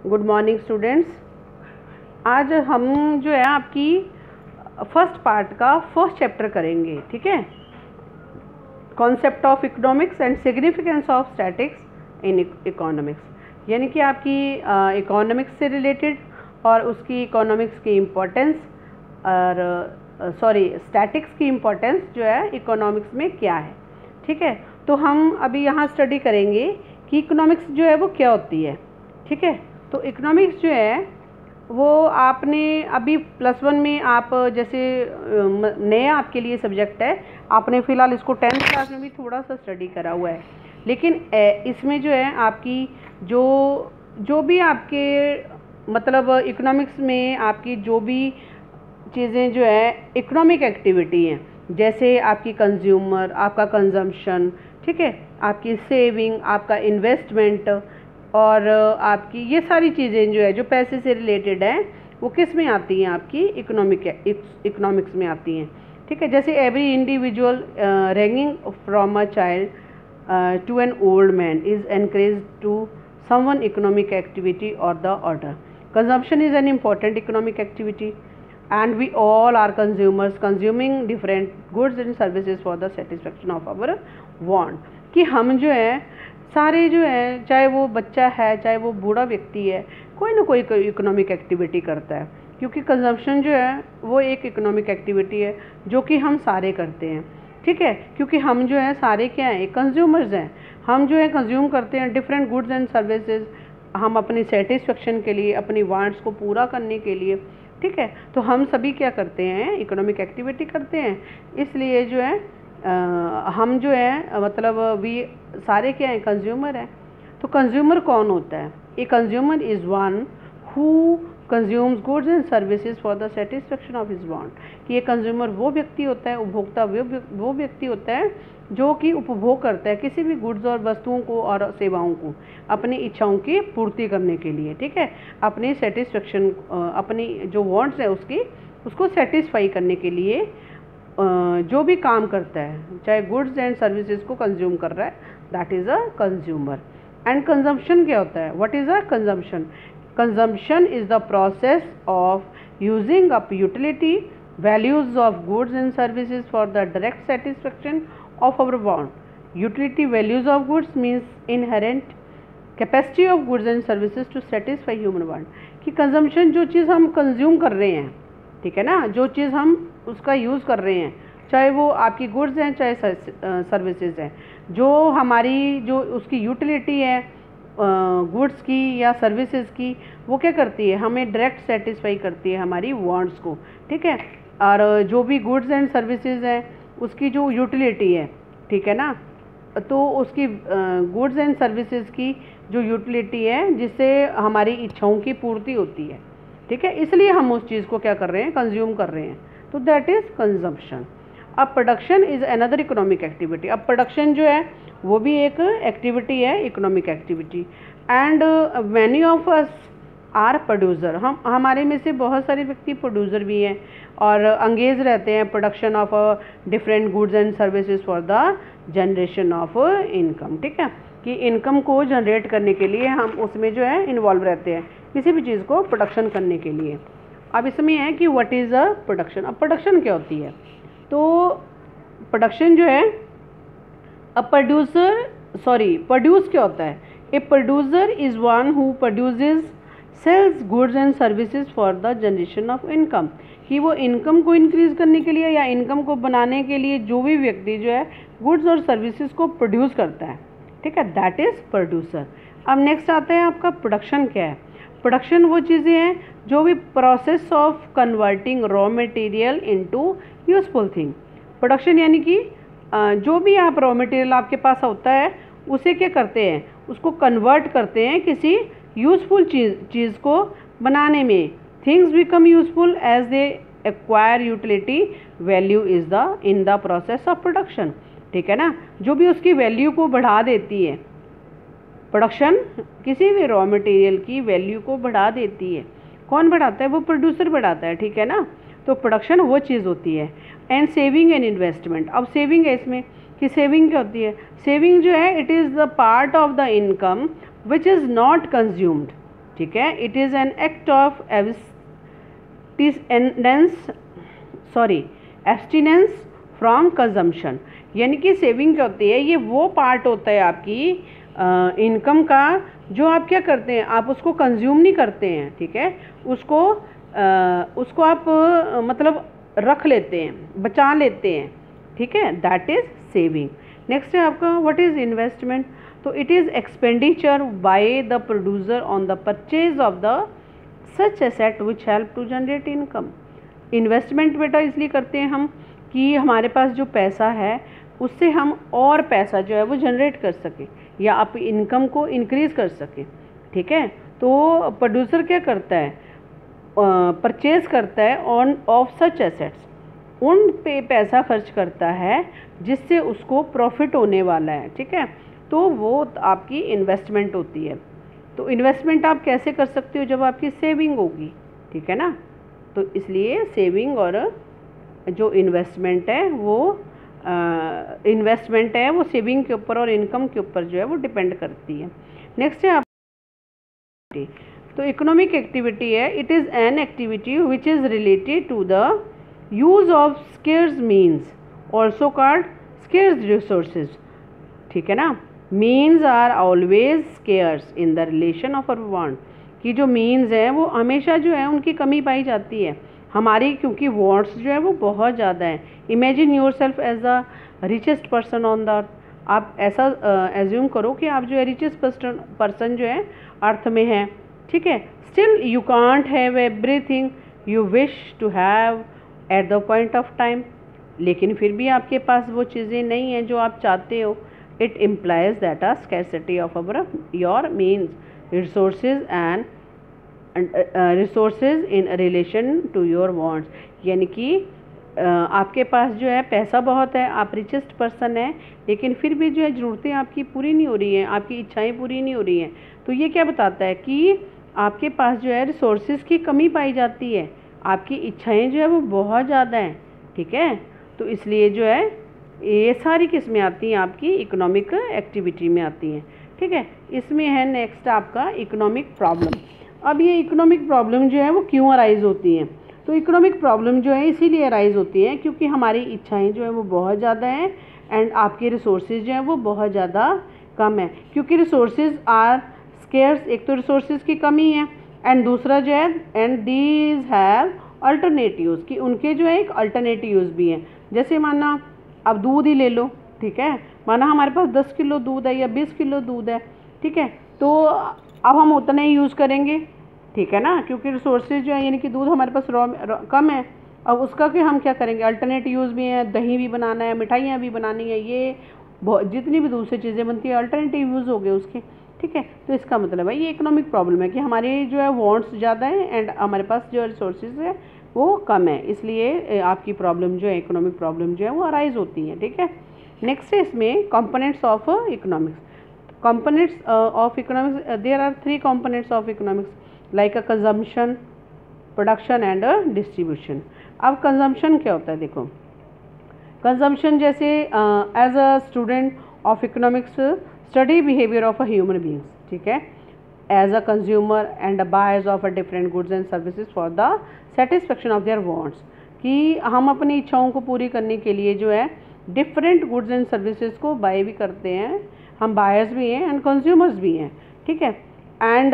Good morning students. आज हम जो है आपकी फर्स्ट पार्ट का फर्स्ट चैप्टर करेंगे, ठीक है। Concept of economics and significance of statics in economics, यानी कि आपकी इकोनॉमिक्स से रिलेटेड और उसकी इकोनॉमिक्स की इम्पोर्टेंस और स्टैटिक्स की इम्पोर्टेंस जो है इकोनॉमिक्स में क्या है, ठीक है। तो हम अभी यहाँ स्टडी करेंगे कि इकोनॉमिक्स जो है वो क्या होती है, ठीक है। तो इकोनॉमिक्स जो है वो आपने अभी +1 में आप जैसे नया आपके लिए सब्जेक्ट है, आपने फ़िलहाल इसको 10th क्लास में भी थोड़ा सा स्टडी करा हुआ है, लेकिन इसमें जो है आपकी जो भी आपके मतलब इकोनॉमिक्स में आपकी जो भी चीज़ें जो है इकोनॉमिक एक्टिविटी हैं, जैसे आपकी कंज्यूमर, आपका कंजम्पशन, ठीक है, आपकी सेविंग, आपका इन्वेस्टमेंट और आपकी ये सारी चीज़ें जो है जो पैसे से रिलेटेड है वो किस में आती हैं, आपकी इकोनॉमिक्स में आती हैं, ठीक है। जैसे every individual ranking from a child to an old man is encourage to someone economic activity और the order. Consumption is an important economic activity and we all are consumers consuming different goods and services for the satisfaction of our want। कि हम जो है सारे जो है, चाहे वो बच्चा है चाहे वो बूढ़ा व्यक्ति है, कोई ना कोई इकोनॉमिक एक्टिविटी करता है, क्योंकि कंजम्पशन जो है वो एक इकोनॉमिक एक्टिविटी है जो कि हम सारे करते हैं, ठीक है। क्योंकि हम जो है सारे क्या हैं, कंज्यूमर्स हैं। हम जो है कंज्यूम करते हैं डिफरेंट गुड्स एंड सर्विसेज, हम अपनी सेटिस्फेक्शन के लिए, अपनी वांट्स को पूरा करने के लिए, ठीक है। तो हम सभी क्या करते हैं, इकोनॉमिक एक्टिविटी करते हैं। इसलिए जो है हम जो है मतलब वी सारे क्या हैं, कंज्यूमर हैं। तो कंज्यूमर कौन होता है? A consumer is one who consumes goods and services for the satisfaction of his want. कि ये कंज्यूमर वो व्यक्ति होता है, उपभोक्ता वो व्यक्ति होता है जो कि उपभोग करता है किसी भी गुड्स और वस्तुओं को और सेवाओं को अपनी इच्छाओं की पूर्ति करने के लिए, ठीक है। अपनी सेटिस्फेक्शन, अपनी जो वांट्स है उसको सेटिस्फाई करने के लिए जो भी काम करता है, चाहे गुड्स एंड सर्विसेज को कंज्यूम कर रहा है, that is a consumer. And consumption क्या होता है? What is a consumption? Consumption is the process of using up utility values of goods and services for the direct satisfaction of our want. Utility values of goods means inherent capacity of goods and services to satisfy human want। कि consumption जो चीज़ हम consume कर रहे हैं, ठीक है ना, जो चीज़ हम उसका यूज़ कर रहे हैं, चाहे वो आपकी गुड्स हैं चाहे सर्विसेज हैं, जो हमारी जो उसकी यूटिलिटी है गुड्स की या सर्विसेज की, वो क्या करती है, हमें डायरेक्ट सेटिस्फाई करती है हमारी वांट्स को, ठीक है। और जो भी गुड्स एंड सर्विसेज हैं उसकी जो यूटिलिटी है, ठीक है ना, तो उसकी गुड्स एंड सर्विसेज की जो यूटिलिटी है जिससे हमारी इच्छाओं की पूर्ति होती है, ठीक है। इसलिए हम उस चीज़ को क्या कर रहे हैं, कंज्यूम कर रहे हैं, तो दैट इज़ कंजम्पशन। अब production is another economic activity. अब प्रोडक्शन जो है वो भी एक एक्टिविटी है, economic activity. And many of us are producer. हमारे में से बहुत सारे व्यक्ति प्रोड्यूसर भी हैं और अंगेज रहते हैं production of different goods and services for the generation of income, ठीक है। कि इनकम को जनरेट करने के लिए हम उसमें जो है इन्वॉल्व रहते हैं, किसी भी चीज़ को प्रोडक्शन करने के लिए। अब इसमें है कि व्हाट इज़ अ प्रोडक्शन। अब प्रोडक्शन क्या होती है? तो प्रोडक्शन जो है प्रोड्यूस क्या होता है? A producer is one who produces sells goods and services for the generation of income. कि वो इनकम को इंक्रीज़ करने के लिए या इनकम को बनाने के लिए जो भी व्यक्ति जो है गुड्स और सर्विसेज को प्रोड्यूस करता है, ठीक है, दैट इज़ प्रोड्यूसर। अब नेक्स्ट आता है आपका प्रोडक्शन क्या है? प्रोडक्शन वो चीज़ें हैं जो भी process of converting raw material into useful thing. Production यानी कि जो भी आप रॉ मटेरियल आपके पास होता है उसे क्या करते हैं, उसको कन्वर्ट करते हैं किसी यूज़फुल चीज़ को बनाने में। Things become useful as they acquire utility value is the in the process of production, ठीक है ना। जो भी उसकी वैल्यू को बढ़ा देती है, प्रोडक्शन किसी भी रॉ मटेरियल की वैल्यू को बढ़ा देती है। कौन बढ़ाता है? वो प्रोड्यूसर बढ़ाता है, ठीक है ना। तो प्रोडक्शन वो चीज़ होती है। And saving and investment. अब सेविंग है इसमें कि सेविंग क्या होती है? सेविंग जो है it is the part of the income which is not consumed, ठीक है। It is an act of abstinence from consumption, यानी कि सेविंग क्या होती है, ये वो पार्ट होता है आपकी इनकम का जो आप क्या करते हैं, आप उसको कंज्यूम नहीं करते हैं, ठीक है, उसको आप मतलब रख लेते हैं, बचा लेते हैं, ठीक है, दैट इज़ सेविंग। नेक्स्ट है आपका व्हाट इज़ इन्वेस्टमेंट। तो it is expenditure by the producer on the purchase of the such asset which help to generate income. Investment बेटा इसलिए करते हैं हम कि हमारे पास जो पैसा है उससे हम और पैसा जो है वो जनरेट कर सकें या आप इनकम को इंक्रीज़ कर सकें, ठीक है। तो प्रोड्यूसर क्या करता है, परचेज़ करता है ऑन ऑफ सच एसेट्स, उन पे पैसा खर्च करता है जिससे उसको प्रॉफिट होने वाला है, ठीक है। तो वो आपकी इन्वेस्टमेंट होती है। तो इन्वेस्टमेंट आप कैसे कर सकते हो, जब आपकी सेविंग होगी, ठीक है ना। तो इसलिए सेविंग और जो इन्वेस्टमेंट है वो सेविंग के ऊपर और इनकम के ऊपर जो है वो डिपेंड करती है। नेक्स्ट है आप, तो इकोनॉमिक एक्टिविटी है, it is an activity which is related to the use of scarce means also called scarce resources, ठीक है ना। Means are always scarce in the relation of our want, कि जो मीन्स हैं वो हमेशा जो है उनकी कमी पाई जाती है हमारी, क्योंकि वांट्स जो है वो बहुत ज़्यादा हैं। Imagine yourself as the richest person on the earth, आप ऐसा एज्यूम करो कि आप जो है रिचेस्ट पर्सन जो है अर्थ में है, ठीक है। Still you can't have everything you wish to have at the point of time, लेकिन फिर भी आपके पास वो चीज़ें नहीं हैं जो आप चाहते हो। It implies that a scarcity of our your means resources and resources in relation to your wants, यानी कि आपके पास जो है पैसा बहुत है, आप रिचेस्ट पर्सन हैं, लेकिन फिर भी जो है ज़रूरतें आपकी पूरी नहीं हो रही हैं, आपकी इच्छाएं पूरी नहीं हो रही हैं। तो ये क्या बताता है कि आपके पास जो है रिसोर्सेज की कमी पाई जाती है, आपकी इच्छाएं जो है वो बहुत ज़्यादा हैं, ठीक है। तो इसलिए जो है ये सारी किस्में आती हैं आपकी इकोनॉमिक एक्टिविटी में आती हैं, ठीक है। इसमें है नेक्स्ट आपका इकोनॉमिक प्रॉब्लम। अब ये इकोनॉमिक प्रॉब्लम जो है वो क्यों अराइज़ होती हैं, तो इकोनॉमिक प्रॉब्लम जो है इसीलिए अराइज़ होती हैं क्योंकि हमारी इच्छाएं जो है वो बहुत ज़्यादा हैं एंड आपके रिसोर्सेज जो हैं वो बहुत ज़्यादा कम है, क्योंकि रिसोर्सेज आर स्केर्स, एक तो रिसोर्सेज की कमी है एंड दूसरा जो है एंड दीज हैव अल्टरनेटिव्स, कि उनके जो है एक अल्टरनेटिव्स भी हैं। जैसे माना अब दूध ही ले लो, ठीक है, माना हमारे पास 10 किलो दूध है या 20 किलो दूध है, ठीक है, तो अब हम उतना ही यूज़ करेंगे, ठीक है ना, क्योंकि रिसोर्सेज जो है यानी कि दूध हमारे पास कम है। अब उसका कि हम क्या करेंगे, अल्टरनेट यूज़ भी है, दही भी बनाना है, मिठाइयाँ भी बनानी है, ये जितनी भी दूसरी चीज़ें बनती है अल्टरनेटिव यूज़ हो गए उसके, ठीक है। तो इसका मतलब है ये इकोनॉमिक प्रॉब्लम है कि हमारी जो है वांट्स ज़्यादा है एंड हमारे पास जो रिसोर्सेज है वो कम है, इसलिए आपकी प्रॉब्लम जो है इकोनॉमिक प्रॉब्लम जो है वो अराइज होती है, ठीक है। नेक्स्ट है इसमें components of economics. Components of economics, there are 3 components of economics like a consumption, production and distribution. अब कंजम्पशन क्या होता है, देखो कंजम्पशन जैसे as a student of economics study behaviour of a human beings, ठीक है, as a consumer and a buyers of a different goods and services for the satisfaction of their wants, कि हम अपनी इच्छाओं को पूरी करने के लिए जो है डिफरेंट गुड्स एंड सर्विसेज को बाय भी करते हैं, हम बायर्स भी हैं एंड कंज्यूमर्स भी हैं, ठीक है। And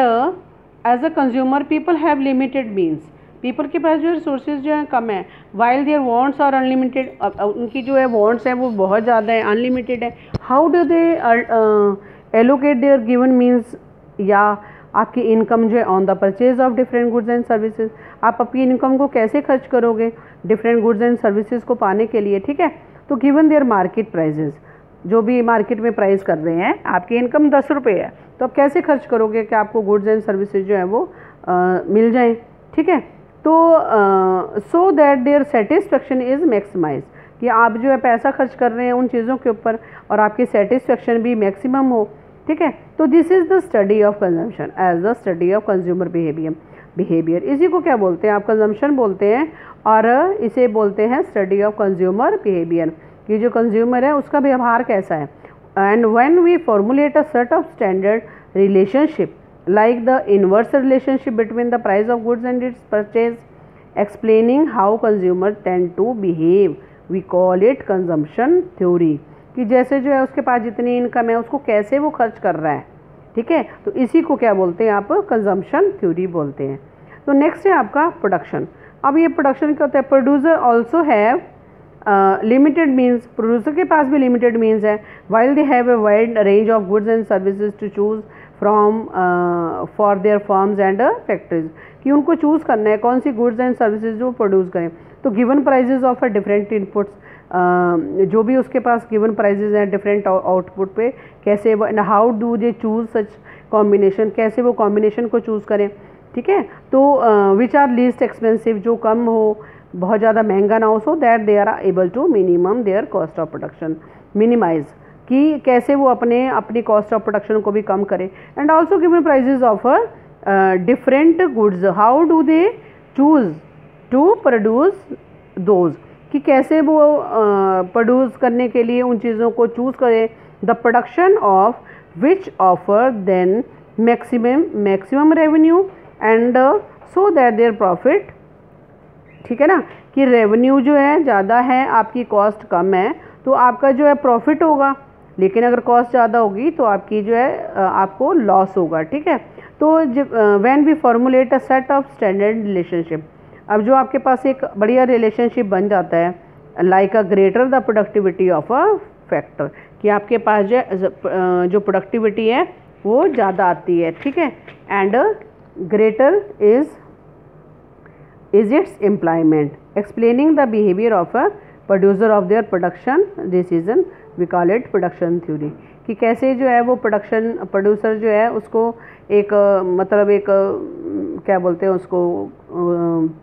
as a consumer people have limited means, people के पास जो रिसोर्सेज जो है कम है, while their wants are unlimited, उनकी जो है वांट्स हैं वो बहुत ज़्यादा है, अनलिमिटेड है। How do they allocate their given means, या आपकी इनकम जो है on the purchase of different goods and services, आप अपनी इनकम को कैसे खर्च करोगे डिफरेंट गुड्स एंड सर्विसेज को पाने के लिए, ठीक है। तो गिवन देयर मार्केट प्राइजेज, जो भी मार्केट में प्राइस कर रहे हैं, आपकी इनकम 10 रुपये है, तो आप कैसे खर्च करोगे कि आपको गुड्स एंड सर्विसेज जो है वो मिल जाएं, ठीक है। तो so that their satisfaction is maximise, कि आप जो है पैसा खर्च कर रहे हैं उन चीज़ों के ऊपर और आपकी सेटिस्फेक्शन भी मैक्सिमम हो, ठीक है। तो this is the study of consumption as the study of consumer behaviour. इसी को क्या बोलते हैं आप, कंजम्पशन बोलते हैं, और इसे बोलते हैं स्टडी ऑफ कंज्यूमर बिहेवियर, कि जो कंज्यूमर है उसका व्यवहार कैसा है। And when we formulate a set of standard relationship like the inverse relationship between the price of goods and its purchase, explaining how consumer tend to behave, we call it consumption theory। कि जैसे जो है उसके पास जितनी income है उसको कैसे वो खर्च कर रहा है, ठीक है, तो इसी को क्या बोलते हैं आप, कंजम्पशन थ्योरी बोलते हैं। तो नेक्स्ट है आपका प्रोडक्शन। अब ये प्रोडक्शन क्या होता है, producer also have limited means, producer के पास भी लिमिटेड मीन्स है, while they have a wide range of goods and services to choose from for their firms and factories, कि उनको चूज़ करना है कौन सी गुड्स एंड सर्विसेज जो प्रोड्यूस करें। तो given prices of a different inputs, जो भी उसके पास गिवन प्राइजेज हैं डिफरेंट आउटपुट पे, कैसे वो, how do they choose such combination, कैसे वो कॉम्बिनेशन को चूज़ करें, ठीक है। तो विच आर लीस्ट एक्सपेंसिव, जो कम हो, बहुत ज़्यादा महंगा ना हो, so that they are able to minimum their cost of production, minimise, कि कैसे वो अपनी कॉस्ट ऑफ प्रोडक्शन को भी कम करें। And also given prices of different goods, how do they choose to produce those, कि कैसे वो प्रोड्यूस करने के लिए उन चीज़ों को चूज़ करें। The production of which offer then maximum revenue and so that their profit, ठीक है ना, कि रेवेन्यू जो है ज़्यादा है, आपकी कॉस्ट कम है, तो आपका जो है प्रॉफिट होगा, लेकिन अगर कॉस्ट ज़्यादा होगी तो आपकी जो है आपको लॉस होगा, ठीक है। तो when we formulate a set of standard relationship, अब जो आपके पास एक बढ़िया रिलेशनशिप बन जाता है, like a greater the productivity of a factor, कि आपके पास जो प्रोडक्टिविटी है वो ज़्यादा आती है, ठीक है, and greater is its employment, explaining the behaviour of a producer of their production decision, we call it production theory, कि कैसे जो है वो प्रोड्यूसर जो है उसको एक मतलब एक क्या बोलते हैं उसको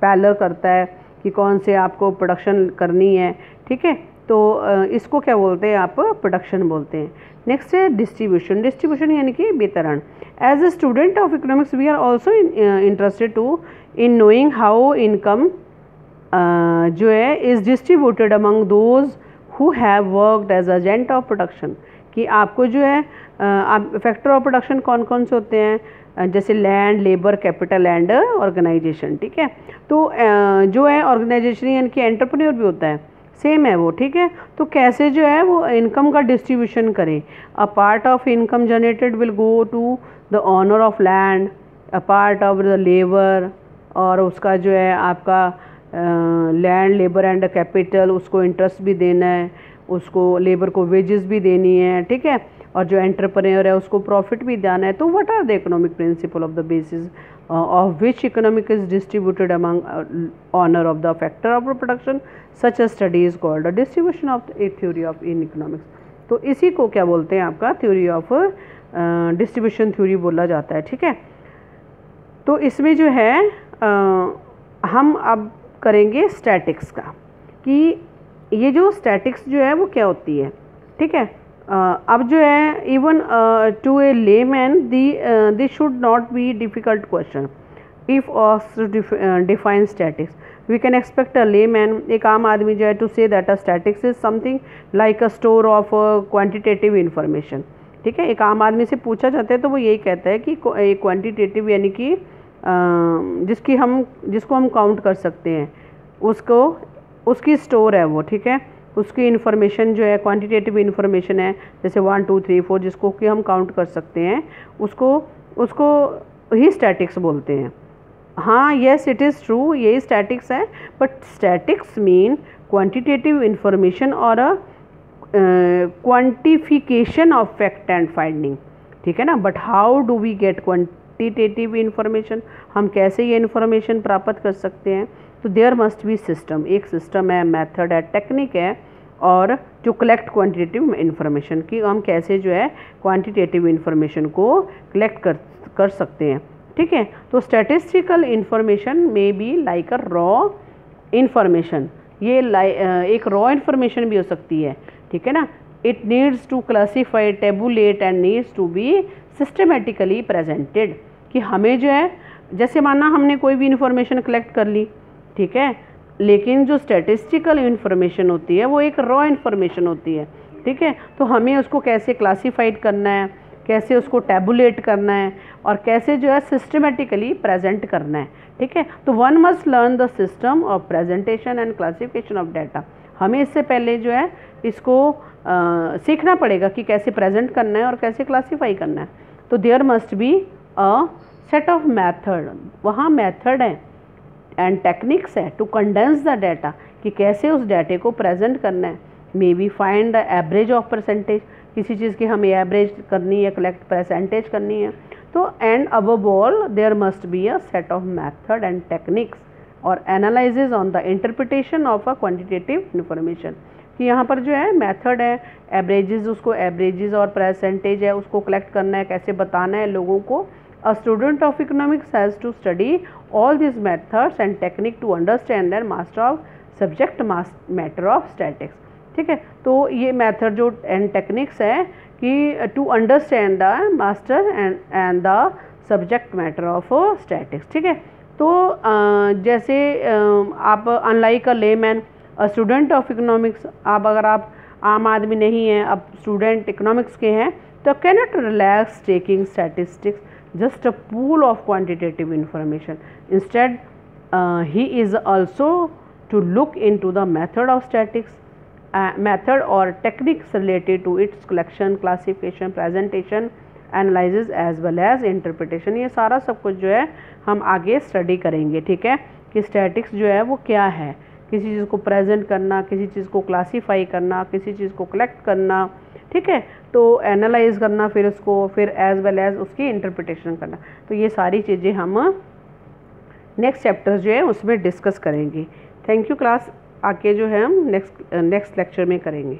पैलर करता है कि कौन से आपको प्रोडक्शन करनी है, ठीक है। तो इसको क्या बोलते हैं आप, प्रोडक्शन बोलते हैं। नेक्स्ट है डिस्ट्रीब्यूशन। डिस्ट्रीब्यूशन यानी कि वितरण। As a student of economics we are also interested to in knowing how income जो है is distributed among those who have worked as agent of production, कि आपको जो है फैक्टर ऑफ प्रोडक्शन कौन कौन से होते हैं, जैसे land, labour, capital and organisation, ठीक है। तो जो है ऑर्गेनाइजेशन यानी कि एंटरप्रेन्योर भी होता है, सेम है वो, ठीक है। तो कैसे जो है वो इनकम का डिस्ट्रीब्यूशन करें, a part of income generated will go to the owner of land, a part of the labour, और उसका जो है आपका लैंड, लेबर एंड कैपिटल, उसको इंटरेस्ट भी देना है, उसको लेबर को वेजेस भी देनी है, ठीक है, और जो एंटरप्रेन्योर है उसको प्रॉफिट भी देना है। तो what are the economic principle of the basis of which economic is distributed among owner of the factor of production, such a study is called distribution of a theory of in economics. तो इसी को क्या बोलते हैं आपका theory of distribution theory बोला जाता है, ठीक है। तो इसमें जो है हम अब करेंगे स्टैटिक्स का, कि ये जो स्टैटिक्स जो है वो क्या होती है, ठीक है। अब जो है even to a layman this should not be difficult question if define statics, we can expect a layman, एक आम आदमी जो है, to say that a statics is something like a store of quantitative information, ठीक है। एक आम आदमी से पूछा जाता है तो वो यही कहता है कि एक क्वांटिटेटिव यानी कि जिसको हम काउंट कर सकते हैं, उसकी स्टोर है वो, ठीक है। उसकी इन्फॉर्मेशन जो है क्वांटिटेटिव इन्फॉर्मेशन है, जैसे 1 2 3 4 जिसको कि हम काउंट कर सकते हैं, उसको ही स्टैटिक्स बोलते हैं। हाँ, येस इट इज़ ट्रू, यही स्टैटिक्स है, but statics mean quantitative information और a quantification of fact and finding, ठीक है ना। But how do we get quantitative information, हम कैसे ये इन्फॉर्मेशन प्राप्त कर सकते हैं। तो देयर मस्ट बी सिस्टम, एक सिस्टम है, मेथड है, टेक्निक है, और जो कलेक्ट क्वांटिटेटिव इन्फॉर्मेशन की हम कैसे जो है क्वांटिटेटिव इन्फॉर्मेशन को कलेक्ट कर सकते हैं, ठीक है। तो स्टैटिस्टिकल इन्फॉर्मेशन में be like a raw information, ये एक रॉ इन्फॉर्मेशन भी हो सकती है, ठीक है ना। It needs to classify, tabulate and needs to be systematically presented, कि हमें जो है, जैसे माना हमने कोई भी इन्फॉर्मेशन कलेक्ट कर ली, ठीक है, लेकिन जो स्टैटिस्टिकल इन्फॉर्मेशन होती है वो एक रॉ इन्फॉर्मेशन होती है, ठीक है। तो हमें उसको कैसे क्लासीफाइड करना है, कैसे उसको टैबुलेट करना है और कैसे जो है सिस्टमेटिकली प्रेजेंट करना है, ठीक है। तो one must learn the system of presentation and classification of data. हमें इससे पहले जो है इसको सीखना पड़ेगा कि कैसे प्रेजेंट करना है और कैसे क्लासीफाई करना है। तो there must be a set of method, वहाँ मैथड है एंड टेक्निक्स है टू कंडेंस द डाटा, कि कैसे उस डाटे को प्रेजेंट करना है। Maybe find the average of percentage, किसी चीज़ की हमें एवरेज करनी है, कलेक्ट परसेंटेज करनी है। तो and above all there must be a set of method and techniques और analysis on the interpretation of a quantitative information, कि यहाँ पर जो है मेथड है, एवरेजेस, उसको एवरेजेस और परसेंटेज है उसको कलेक्ट करना है, कैसे बताना है लोगों को। A student of economics has to study all this methods and technique to understand and master of subject matter of statics, ठीक है। तो ये मेथड जो एंड टेक्निक्स है कि to understand the master and the subject matter of statics, ठीक है। तो जैसे आप unlike a layman a student of economics, आप अगर आप आम आदमी नहीं हैं, अब स्टूडेंट इकोनॉमिक्स के हैं, तो cannot relax taking statistics just a pool of quantitative information. Instead he is also to look into the method of statics, method और techniques related to its collection, classification, presentation, analysis as well as interpretation. ये सारा सब कुछ जो है हम आगे study करेंगे, ठीक है, कि स्टैटिक्स जो है वो क्या है, किसी चीज़ को प्रेजेंट करना, किसी चीज़ को क्लासीफाई करना, किसी चीज़ को कलेक्ट करना, ठीक है, तो एनालाइज करना, फिर उसको फिर एज वेल एज उसकी इंटरप्रिटेशन करना। तो ये सारी चीज़ें हम नेक्स्ट चैप्टर जो है उसमें डिस्कस करेंगे। थैंक यू क्लास, आके जो है हम नेक्स्ट लेक्चर में करेंगे।